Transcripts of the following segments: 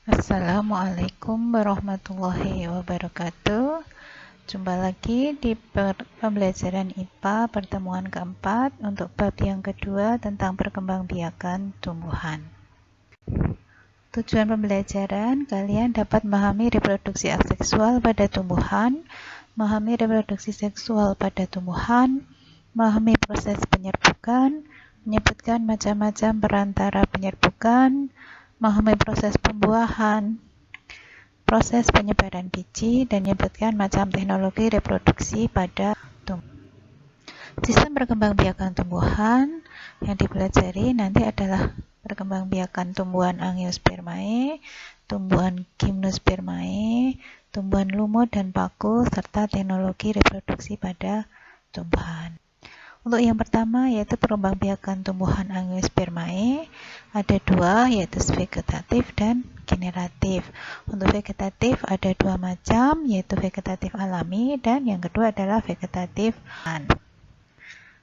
Assalamualaikum warahmatullahi wabarakatuh. Jumpa lagi di pembelajaran IPA pertemuan keempat untuk bab yang kedua tentang perkembangbiakan tumbuhan. Tujuan pembelajaran, kalian dapat memahami reproduksi aseksual pada tumbuhan, memahami reproduksi seksual pada tumbuhan, memahami proses penyerbukan, menyebutkan macam-macam perantara penyerbukan, memahami proses pembuahan, proses penyebaran biji, dan menyebutkan macam teknologi reproduksi pada tumbuhan. Sistem perkembangbiakan tumbuhan yang dipelajari nanti adalah perkembangbiakan tumbuhan Angiospermae, tumbuhan Gymnospermae, tumbuhan lumut dan paku, serta teknologi reproduksi pada tumbuhan. Untuk yang pertama yaitu perkembangbiakan tumbuhan Angiospermae, ada dua, yaitu vegetatif dan generatif. Untuk vegetatif ada dua macam, yaitu vegetatif alami dan yang kedua adalah vegetatif alami.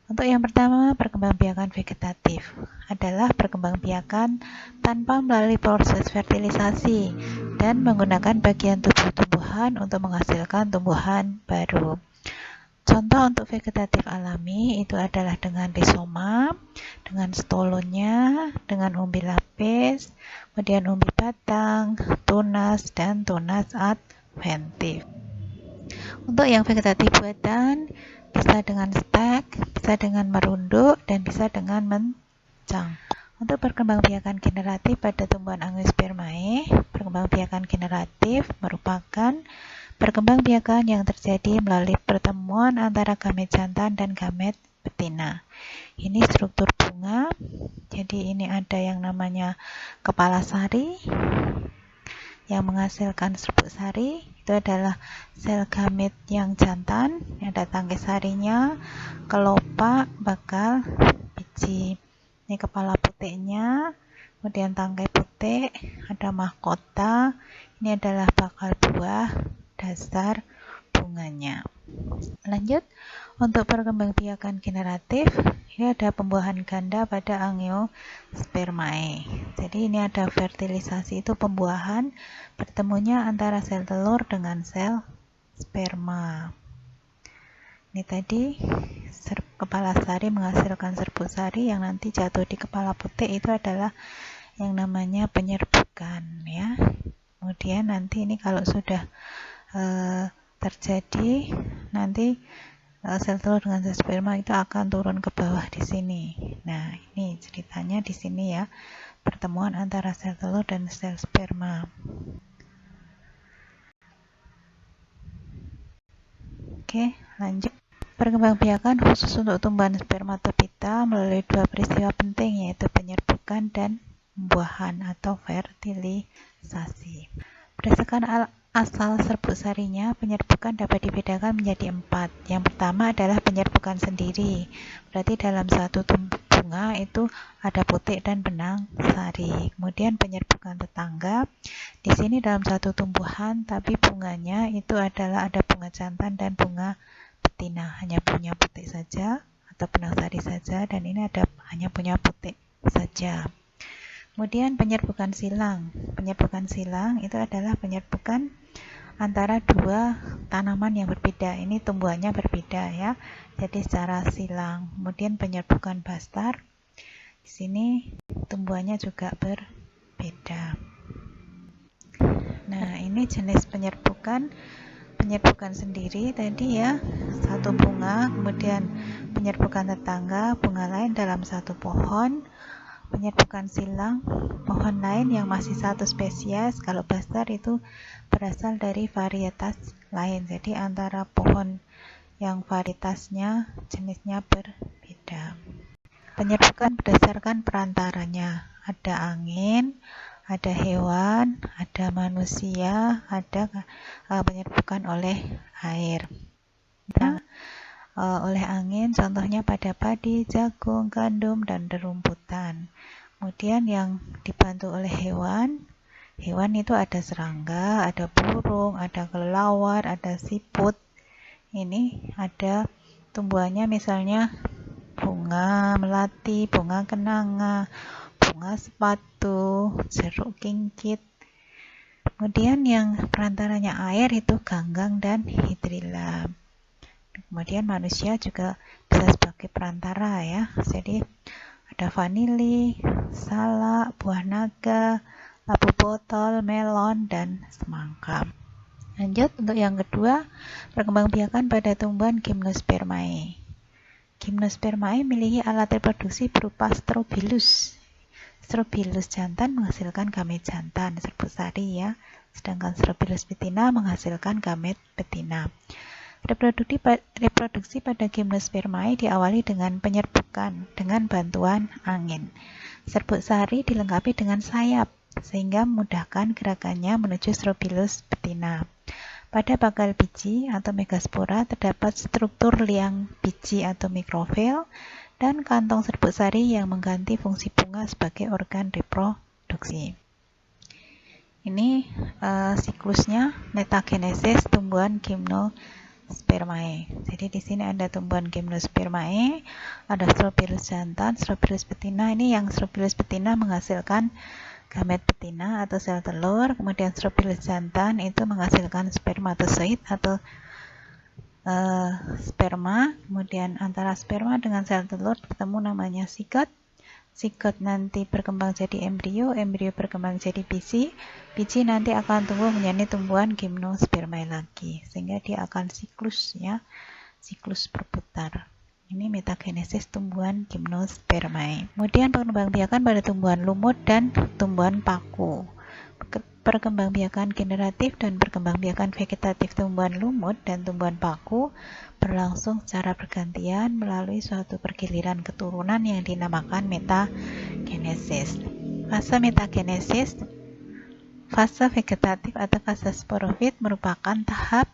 Untuk yang pertama, perkembangbiakan vegetatif adalah perkembangbiakan tanpa melalui proses fertilisasi dan menggunakan bagian tubuh tumbuhan untuk menghasilkan tumbuhan baru. Contoh untuk vegetatif alami itu adalah dengan rizoma, dengan stolonnya, dengan umbi lapis, kemudian umbi batang, tunas, dan tunas adventif. Untuk yang vegetatif buatan, bisa dengan stek, bisa dengan merunduk, dan bisa dengan mencang. Untuk perkembangbiakan generatif pada tumbuhan Angiospermae, perkembangbiakan generatif merupakan perkembangbiakan yang terjadi melalui pertemuan antara gamet jantan dan gamet betina. Ini struktur bunga. Jadi ini ada yang namanya kepala sari yang menghasilkan serbuk sari. Itu adalah sel gamet yang jantan, ada tangkai sarinya, kelopak, bakal, biji. Ini kepala puteknya, kemudian tangkai putek, ada mahkota. Ini adalah bakal buah, dasar bunganya. Lanjut, untuk perkembangbiakan generatif, ini ada pembuahan ganda pada Angiospermae. Jadi ini ada fertilisasi, itu pembuahan bertemunya antara sel telur dengan sel sperma. Ini tadi kepala sari menghasilkan serbuk sari yang nanti jatuh di kepala putek, itu adalah yang namanya penyerbukan ya. Kemudian nanti ini kalau sudah terjadi, nanti sel telur dengan sel sperma itu akan turun ke bawah di sini. Nah, ini ceritanya di sini ya, pertemuan antara sel telur dan sel sperma. Oke, lanjut. Perkembangbiakan khusus untuk tumbuhan spermatopita melalui dua peristiwa penting, yaitu penyerbukan dan pembuahan atau fertilisasi. Berdasarkan asal serbuk sarinya, penyerbukan dapat dibedakan menjadi 4. Yang pertama adalah penyerbukan sendiri. Berarti dalam satu bunga itu ada putik dan benang sari. Kemudian penyerbukan tetangga. Di sini dalam satu tumbuhan, tapi bunganya itu adalah ada bunga jantan dan bunga betina. Hanya punya putik saja atau benang sari saja, dan ini ada hanya punya putik saja. Kemudian penyerbukan silang. Penyerbukan silang itu adalah penyerbukan antara dua tanaman yang berbeda. Ini tumbuhannya berbeda ya. Jadi secara silang. Kemudian penyerbukan bastar. Di sini tumbuhannya juga berbeda. Nah, ini jenis penyerbukan sendiri tadi ya. Satu bunga, kemudian penyerbukan tetangga, bunga lain dalam satu pohon. Penyerbukan silang, pohon lain yang masih satu spesies. Kalau bastar itu berasal dari varietas lain. Jadi antara pohon yang varietasnya, jenisnya berbeda. Penyerbukan berdasarkan perantaranya. Ada angin, ada hewan, ada manusia, ada penyerbukan oleh air. Nah, oleh angin, contohnya pada padi, jagung, gandum, dan rumputan. Kemudian yang dibantu oleh hewan itu ada serangga, ada burung, ada kelelawar, ada siput. Ini ada tumbuhannya misalnya bunga melati, bunga kenanga, bunga sepatu, jeruk kingkit. Kemudian yang perantaranya air itu ganggang dan hidrilla. Kemudian manusia juga bisa sebagai perantara ya. Jadi ada vanili, salak, buah naga, labu botol, melon, dan semangka. Lanjut untuk yang kedua, perkembangbiakan pada tumbuhan Gymnospermae. Gymnospermae memiliki alat reproduksi berupa strobilus. Strobilus jantan menghasilkan gamet jantan, serbuk sari ya. Sedangkan Strobilus betina menghasilkan gamet betina. Reproduksi pada Gymnospermae diawali dengan penyerbukan dengan bantuan angin. Serbuk sari dilengkapi dengan sayap, sehingga memudahkan gerakannya menuju Strobilus betina. Pada bakal biji atau megaspora terdapat struktur liang biji atau mikrofil dan kantong serbuk sari yang mengganti fungsi bunga sebagai organ reproduksi. Ini siklusnya metagenesis tumbuhan Gymnospermae. Jadi di sini ada tumbuhan Gymnospermae, ada Strobilus jantan, Strobilus betina. Ini yang Strobilus betina menghasilkan gamet betina atau sel telur, kemudian Strobilus jantan itu menghasilkan spermatozoid atau sperma, kemudian antara sperma dengan sel telur bertemu namanya sigot. Sigot nanti berkembang jadi embrio, embrio berkembang jadi biji, biji nanti akan tumbuh menjadi tumbuhan Gymnospermae lagi, sehingga dia akan siklus ya, siklus berputar. Ini metagenesis tumbuhan Gymnospermae. Kemudian perkembangbiakan pada tumbuhan lumut dan tumbuhan paku. Perkembangbiakan generatif dan perkembangbiakan vegetatif tumbuhan lumut dan tumbuhan paku berlangsung secara bergantian melalui suatu pergiliran keturunan yang dinamakan metagenesis. Fase metagenesis, fase vegetatif atau fase sporofit merupakan tahap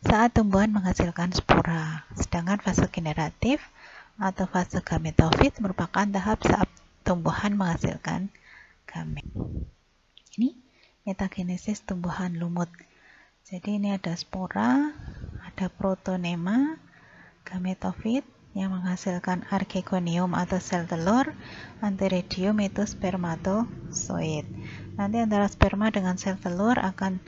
saat tumbuhan menghasilkan spora. Sedangkan fase generatif atau fase gametofit merupakan tahap saat tumbuhan menghasilkan gamet. Ini metagenesis tumbuhan lumut. Jadi ini ada spora, ada protonema, gametofit yang menghasilkan archegonium atau sel telur, antheridium itu spermatozoid. Nanti antara sperma dengan sel telur akan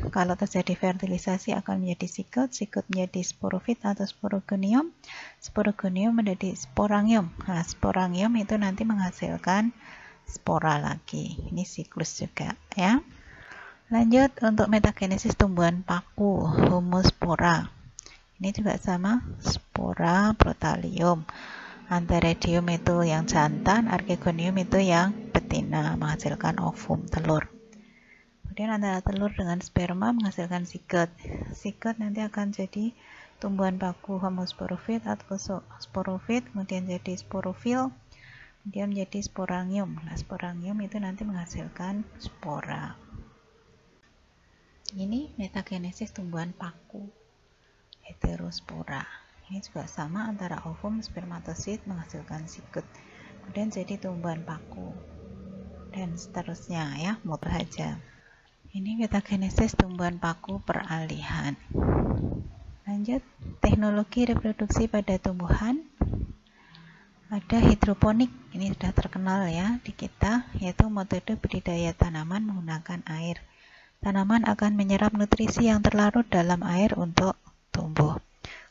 kalau terjadi fertilisasi akan menjadi sigot, sigot menjadi sporofit atau sporogonium, sporogonium menjadi sporangium. Nah, sporangium itu nanti menghasilkan spora lagi. Ini siklus juga ya. Lanjut untuk metagenesis tumbuhan paku, homospora. Ini juga sama, spora, protalium. Antheridium itu yang jantan, archegonium itu yang betina, menghasilkan ovum, telur. Kemudian antara telur dengan sperma menghasilkan sigot. Sigot nanti akan jadi tumbuhan paku homosporofit atau sporofit, kemudian jadi sporofil, kemudian menjadi sporangium. Nah, sporangium itu nanti menghasilkan spora. Ini metagenesis tumbuhan paku, heterospora. Ini juga sama, antara ovum, spermatozoid menghasilkan sigot. Kemudian jadi tumbuhan paku. Dan seterusnya ya, mudah saja. Ini metagenesis tumbuhan paku peralihan. Lanjut, teknologi reproduksi pada tumbuhan. Ada hidroponik, ini sudah terkenal ya di kita, yaitu metode budidaya tanaman menggunakan air. Tanaman akan menyerap nutrisi yang terlarut dalam air untuk tumbuh.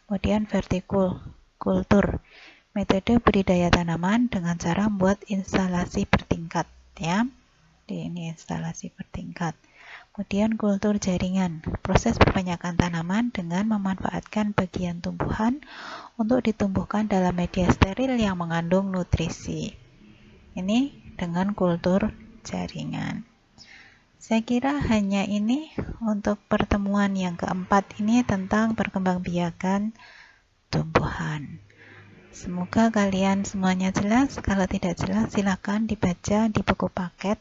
Kemudian vertikultur, metode budidaya tanaman dengan cara membuat instalasi bertingkat ya. Ini instalasi bertingkat. Kemudian kultur jaringan, proses perbanyakan tanaman dengan memanfaatkan bagian tumbuhan untuk ditumbuhkan dalam media steril yang mengandung nutrisi. Ini dengan kultur jaringan. Saya kira hanya ini untuk pertemuan yang keempat ini tentang perkembangbiakan tumbuhan. Semoga kalian semuanya jelas. Kalau tidak jelas silakan dibaca di buku paket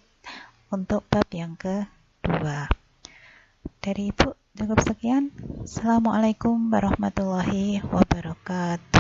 untuk bab yang kedua. Dari Ibu cukup sekian. Assalamualaikum warahmatullahi wabarakatuh.